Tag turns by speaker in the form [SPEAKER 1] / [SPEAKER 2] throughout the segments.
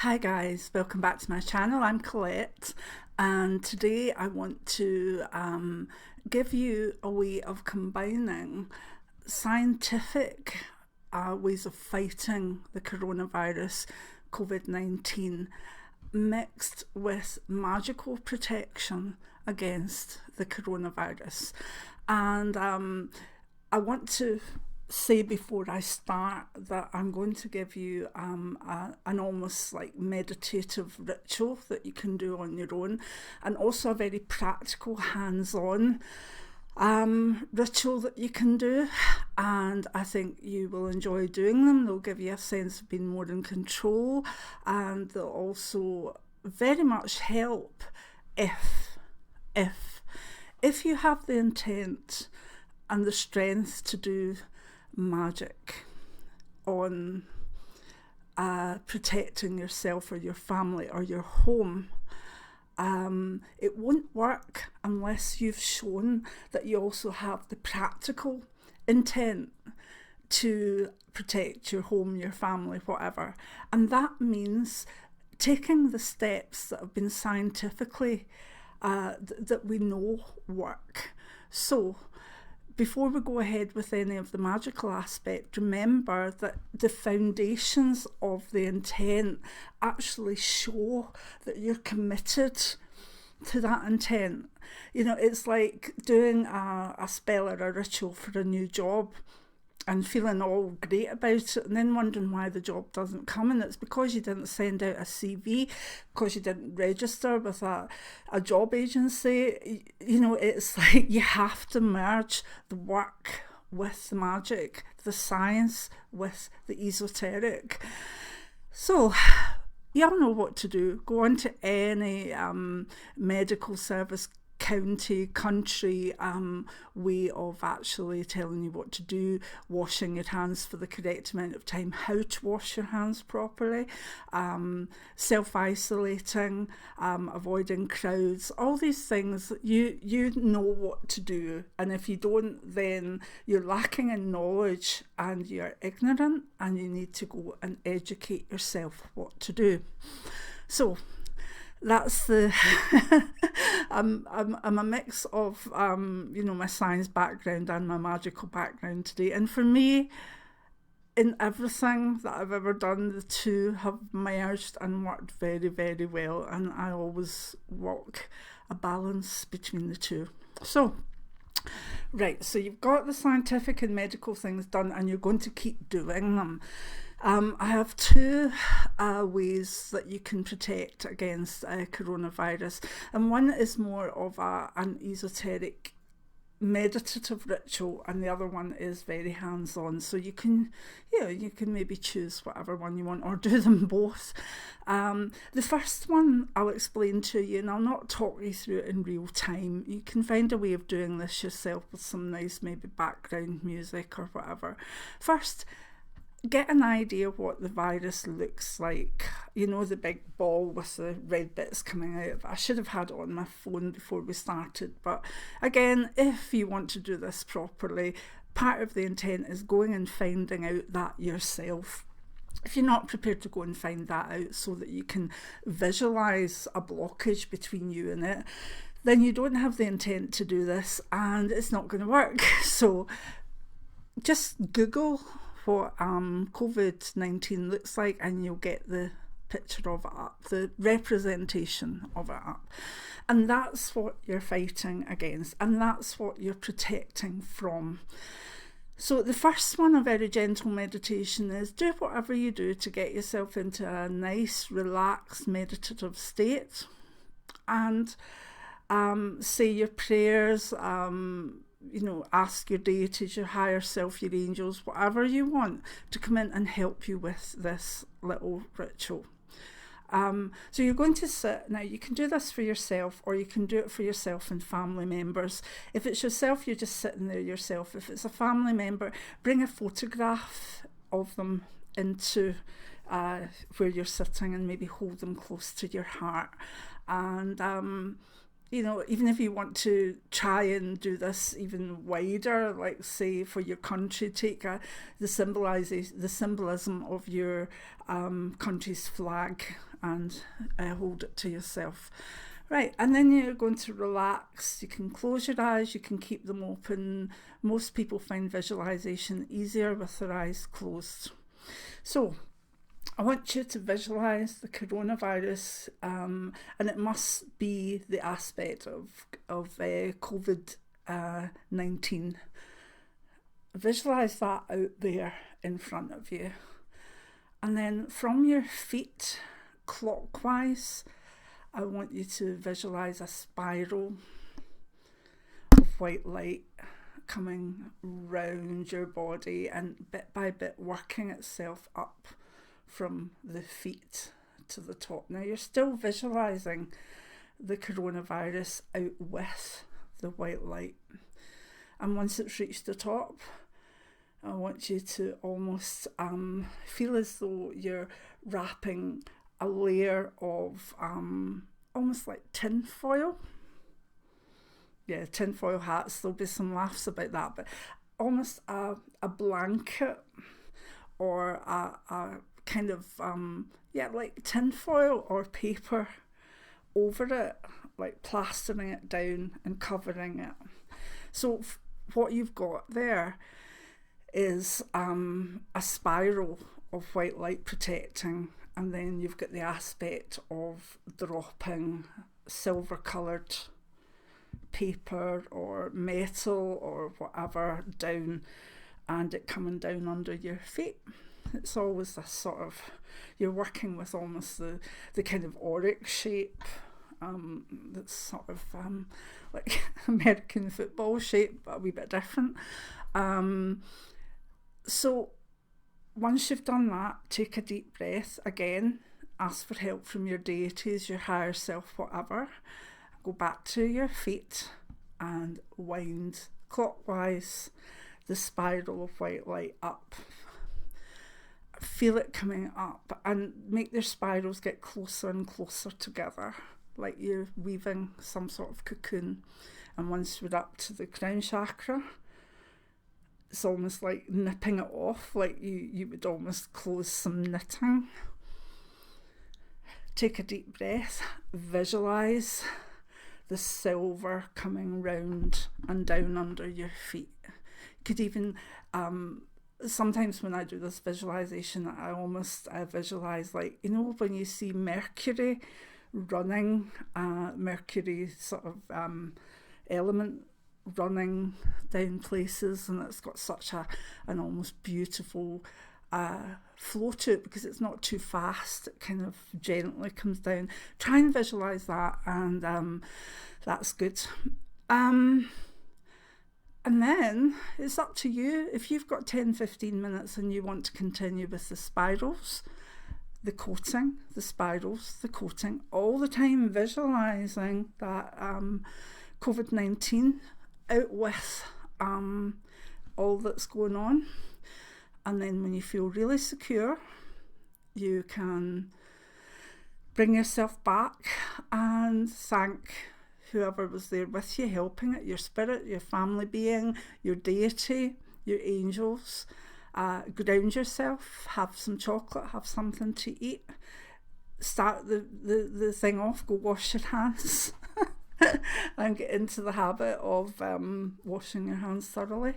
[SPEAKER 1] Hi guys, welcome back to my channel. I'm Colette, and today I want to give you a way of combining scientific ways of fighting the coronavirus, COVID-19, mixed with magical protection against the coronavirus. And I want to say before I start that I'm going to give you an almost like meditative ritual that you can do on your own, and also a very practical hands-on ritual that you can do, and I think you will enjoy doing them. They'll give you a sense of being more in control, and they'll also very much help if if you have the intent and the strength to do magic on protecting yourself or your family or your home. It won't work unless you've shown that you also have the practical intent to protect your home, your family, whatever. And that means taking the steps that have been scientifically that we know work. So before we go ahead with any of the magical aspect, remember that the foundations of the intent actually show that you're committed to that intent. You know, it's like doing a spell or a ritual for a new job and feeling all great about it and then wondering why the job doesn't come, and it's because you didn't send out a CV, because you didn't register with a job agency. You know, it's like you have to merge the work with the magic, the science with the esoteric. So you all know what to do. Go on to any medical service, county, country way of actually telling you what to do, washing your hands for the correct amount of time, how to wash your hands properly, self-isolating, avoiding crowds, all these things. You know what to do, and if you don't, then you're lacking in knowledge and you're ignorant, and you need to go and educate yourself what to do. So that's the I'm a mix of you know, my science background and my magical background today, and for me, in everything that I've ever done, the two have merged and worked very, very well, and I always walk a balance between the two. So right, so you've got the scientific and medical things done, and you're going to keep doing them. I have two ways that you can protect against coronavirus, and one is more of an esoteric meditative ritual, and the other one is very hands-on. So you can maybe choose whatever one you want, or do them both. The first one I'll explain to you, and I'll not talk you through it in real time. You can find a way of doing this yourself with some nice maybe background music or whatever. First, get an idea of what the virus looks like. You know, the big ball with the red bits coming out of it. I should have had it on my phone before we started, but again, if you want to do this properly, part of the intent is going and finding out that yourself. If you're not prepared to go and find that out so that you can visualize a blockage between you and it, then you don't have the intent to do this, and it's not going to work. So just Google what COVID-19 looks like, and you'll get the picture of it up, the representation of it up, and that's what you're fighting against, and that's what you're protecting from. So the first one, a very gentle meditation, is do whatever you do to get yourself into a nice, relaxed, meditative state, and say your prayers, you know, ask your deities, your higher self, your angels, whatever you want to come in and help you with this little ritual. So you're going to sit. Now you can do this for yourself, or you can do it for yourself and family members. If it's yourself, you're just sitting there yourself. If it's a family member, bring a photograph of them into where you're sitting, and maybe hold them close to your heart, and you know, even if you want to try and do this even wider, like say for your country, take the symbolism of your country's flag and hold it to yourself. Right, and then you're going to relax. You can close your eyes, you can keep them open. Most people find visualisation easier with their eyes closed. So I want you to visualise the coronavirus, and it must be the aspect of Covid-19. Visualise that out there in front of you. And then from your feet, clockwise, I want you to visualise a spiral of white light coming round your body and bit by bit working itself up from the feet to the top. Now you're still visualising the coronavirus out with the white light. And once it's reached the top, I want you to almost feel as though you're wrapping a layer of almost like tin foil. Yeah, tin foil hats, there'll be some laughs about that, but almost a blanket or a kind of, like tin foil or paper over it, like plastering it down and covering it. So what you've got there is a spiral of white light protecting, and then you've got the aspect of dropping silver coloured paper or metal or whatever down, and it coming down under your feet. It's always this sort of, you're working with almost the kind of auric shape, that's sort of like American football shape, but a wee bit different. So once you've done that, take a deep breath again, ask for help from your deities, your higher self, whatever. Go back to your feet and wind clockwise the spiral of white light up. Feel it coming up and make their spirals get closer and closer together, like you're weaving some sort of cocoon. And once we're up to the crown chakra, it's almost like nipping it off, like you would almost close some knitting. Take a deep breath, visualise the silver coming round and down under your feet. You could even, sometimes when I do this visualisation, I almost visualise, like, you know, when you see Mercury running, Mercury sort of element running down places, and it's got such an almost beautiful flow to it because it's not too fast. It kind of gently comes down. Try and visualise that, and that's good. And then it's up to you. If you've got 10-15 minutes and you want to continue with the spirals, the coating, the spirals, the coating, all the time visualising that COVID-19 out with all that's going on. And then when you feel really secure, you can bring yourself back and thank whoever was there with you, helping it, your spirit, your family being, your deity, your angels. Ground yourself, have some chocolate, have something to eat. Start the thing off, go wash your hands and get into the habit of washing your hands thoroughly.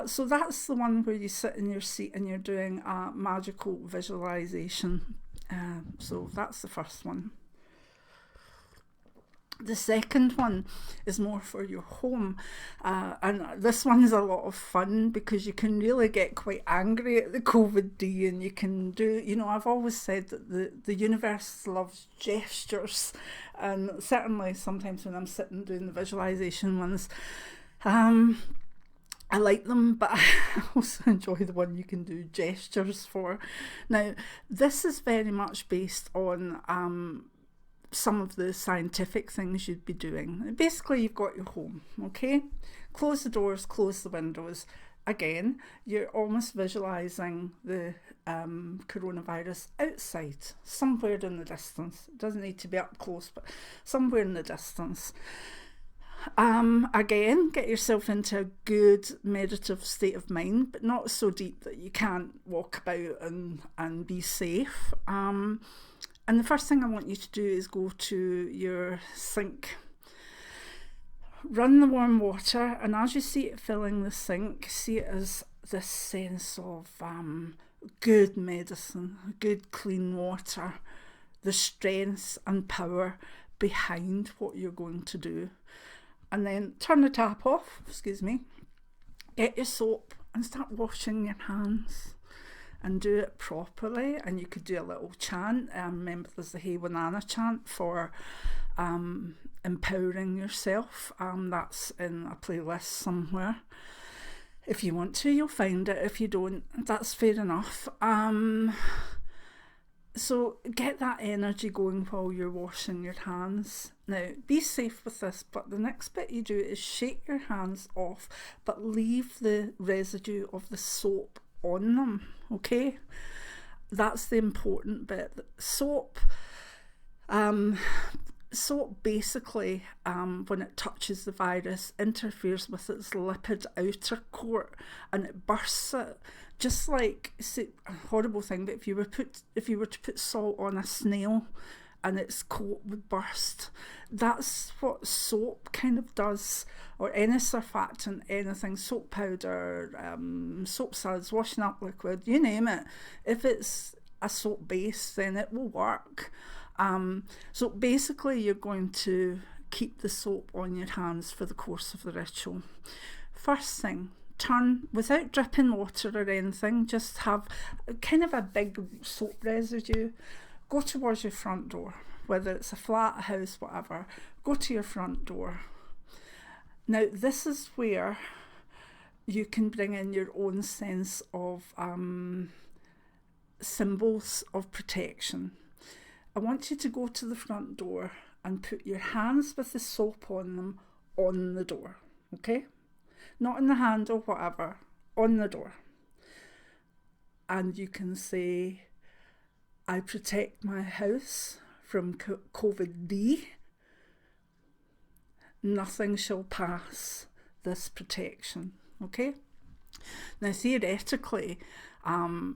[SPEAKER 1] So that's the one where you sit in your seat and you're doing a magical visualization. So that's the first one. The second one is more for your home, and this one's a lot of fun because you can really get quite angry at the COVID-D, and you can do, you know, I've always said that the universe loves gestures, and certainly sometimes when I'm sitting doing the visualization ones, I like them, but I also enjoy the one you can do gestures for. Now, this is very much based on some of the scientific things you'd be doing. Basically, you've got your home, okay? Close the doors, close the windows. again, you're almost visualizing the coronavirus outside, somewhere in the distance. It doesn't need to be up close, but somewhere in the distance. Again, get yourself into a good meditative state of mind, but not so deep that you can't walk about and be safe. And the first thing I want you to do is go to your sink. Run the warm water, and as you see it filling the sink, see it as this sense of good medicine, good clean water, the strength and power behind what you're going to do. And then turn the tap off, get your soap and start washing your hands, and do it properly. And you could do a little chant. Remember, there's the Hey Wanana chant for empowering yourself. That's in a playlist somewhere. If you want to, you'll find it. If you don't, that's fair enough. So get that energy going while you're washing your hands. Now, be safe with this, but the next bit you do is shake your hands off, but leave the residue of the soap on them, okay? That's the important bit. Soap basically, when it touches the virus, interferes with its lipid outer coat and it bursts it. Just like, see, a horrible thing, but if you were to put salt on a snail and its coat would burst, that's what soap kind of does, or any surfactant, anything, soap powder, soap suds, washing up liquid, you name it. If it's a soap base, then it will work. So basically you're going to keep the soap on your hands for the course of the ritual. First thing, turn, without dripping water or anything, just have kind of a big soap residue. Go towards your front door, whether it's a flat, a house, whatever. Go to your front door. Now, this is where you can bring in your own sense of symbols of protection. I want you to go to the front door and put your hands with the soap on them on the door, okay? Not in the handle, whatever, on the door. And you can say, I protect my house from COVID-19. Nothing shall pass this protection, okay? Now, theoretically,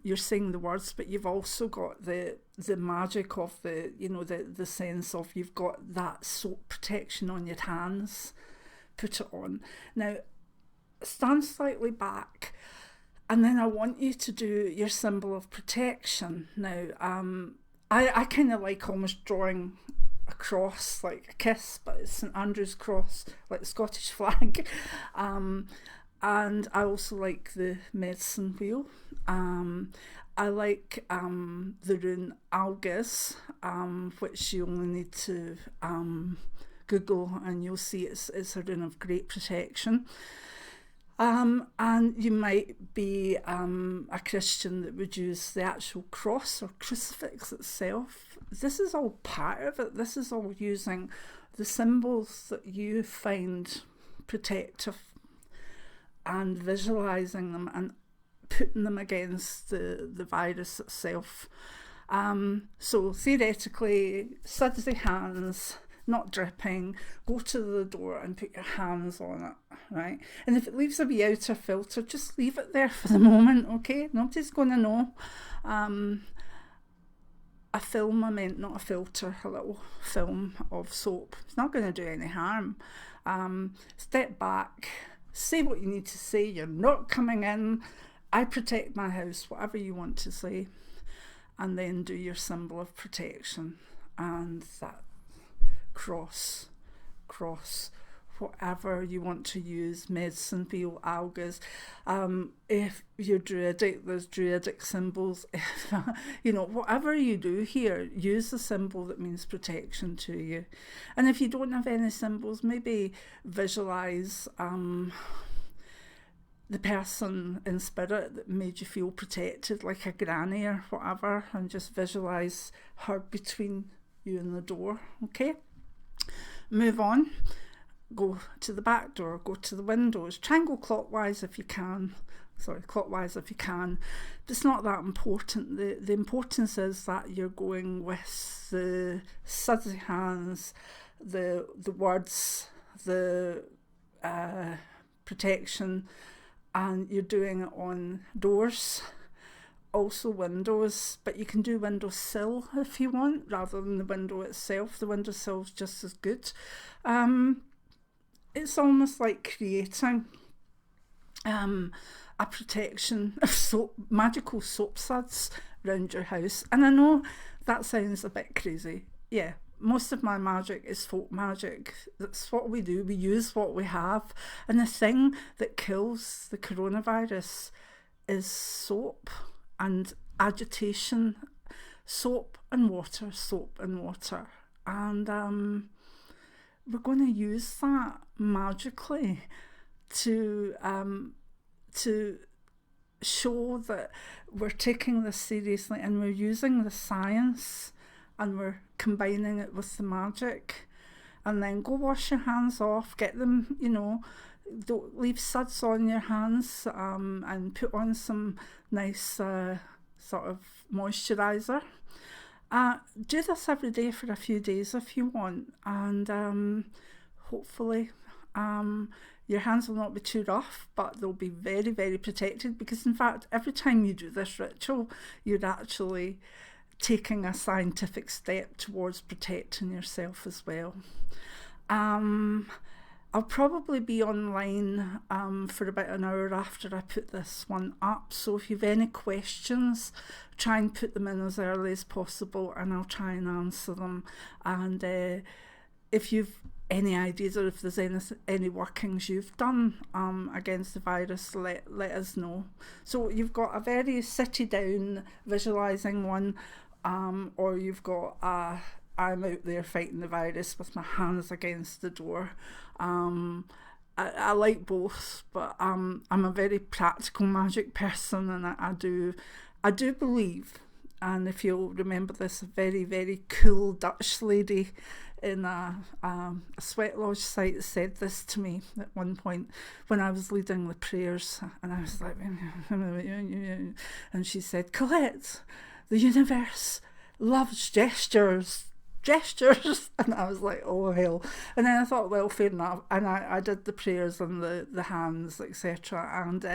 [SPEAKER 1] you're saying the words, but you've also got the magic of the sense of you've got that soap protection on your hands. Put it on. Now, stand slightly back, and then I want you to do your symbol of protection. Now, I kind of like almost drawing a cross, like a kiss, but it's St Andrew's cross, like the Scottish flag. And I also like the medicine wheel. I like the rune algas, which you only need to Google and you'll see it's a rune of great protection. And you might be a Christian that would use the actual cross or crucifix itself. This is all part of it. This is all using the symbols that you find protective and visualizing them and putting them against the virus itself. So theoretically, sudsy hands, not dripping, go to the door and put your hands on it, right? And if it leaves a wee outer filter, just leave it there for the moment, okay? Nobody's going to know. A film, I meant, not a filter, a little film of soap. It's not going to do any harm. Step back, say what you need to say. You're not coming in. I protect my house, whatever you want to say. And then do your symbol of protection. And that cross, whatever you want to use, medicine wheel, algas. If you're druidic, there's druidic symbols. If, whatever you do here, use the symbol that means protection to you. And if you don't have any symbols, maybe visualize the person in spirit that made you feel protected, like a granny or whatever, and just visualize her between you and the door, okay? Move on. go to the back door, go to the windows, try and go clockwise if you can. Clockwise if you can. But it's not that important. The importance is that you're going with the sudsy hands, the words, the protection, and you're doing it on doors, also windows, but you can do windowsill if you want rather than the window itself. The windowsill's just as good. It's almost like creating a protection of magical soap suds around your house. And I know that sounds a bit crazy. Yeah, most of my magic is folk magic. That's what we do. We use what we have. And the thing that kills the coronavirus is soap and agitation. Soap and water, soap and water. And we're going to use that magically to show that we're taking this seriously and we're using the science and we're combining it with the magic. And then go wash your hands off, get them, don't leave suds on your hands, and put on some nice sort of moisturiser. Do this every day for a few days if you want, and hopefully your hands will not be too rough, but they'll be very, very protected, because in fact every time you do this ritual you're actually taking a scientific step towards protecting yourself as well. I'll probably be online for about an hour after I put this one up, so if you've any questions, try and put them in as early as possible and I'll try and answer them. And if you've any ideas or if there's any workings you've done against the virus, let us know. So you've got a very city down visualising one, or you've got I'm out there fighting the virus with my hands against the door. I like both, but I'm a very practical magic person, and I do believe, and if you'll remember this, a very, very cool Dutch lady in a sweat lodge site said this to me at one point when I was leading the prayers, and I was like, and she said, Colette, the universe loves gestures, and I was like, oh hell. And then I thought, well, fair enough, and I did the prayers and the hands, etc., and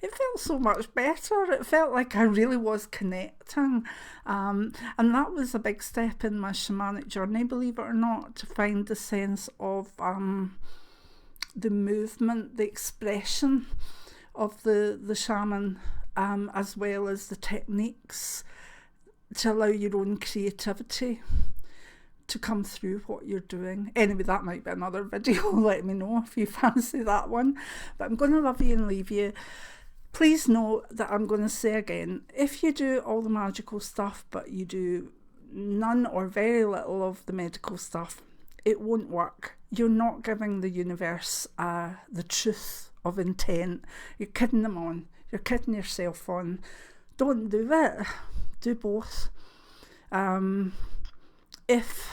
[SPEAKER 1] it felt so much better. It felt like I really was connecting, and that was a big step in my shamanic journey, believe it or not, to find the sense of the movement, the expression of the shaman, as well as the techniques, to allow your own creativity to come through what you're doing. Anyway, that might be another video. Let me know if you fancy that one. But I'm going to love you and leave you. Please note that I'm going to say again, if you do all the magical stuff but you do none or very little of the medical stuff, it won't work. You're not giving the universe the truth of intent. You're kidding them on. You're kidding yourself on. Don't do it. Do both. If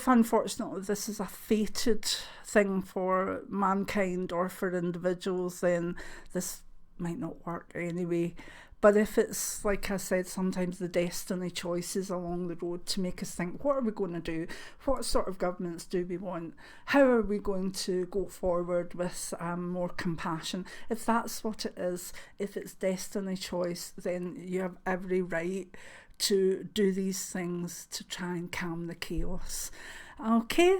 [SPEAKER 1] unfortunately this is a fated thing for mankind or for individuals, then this might not work anyway. But if it's, like I said, sometimes the destiny choices along the road to make us think, what are we going to do? What sort of governments do we want? How are we going to go forward with more compassion? If that's what it is, if it's destiny choice, then you have every right to do these things to try and calm the chaos. Okay,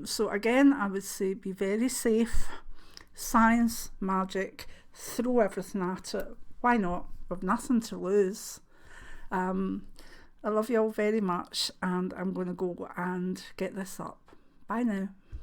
[SPEAKER 1] so again, I would say be very safe. Science, magic, throw everything at it. Why not? We've nothing to lose. I love you all very much, and I'm going to go and get this up. Bye now.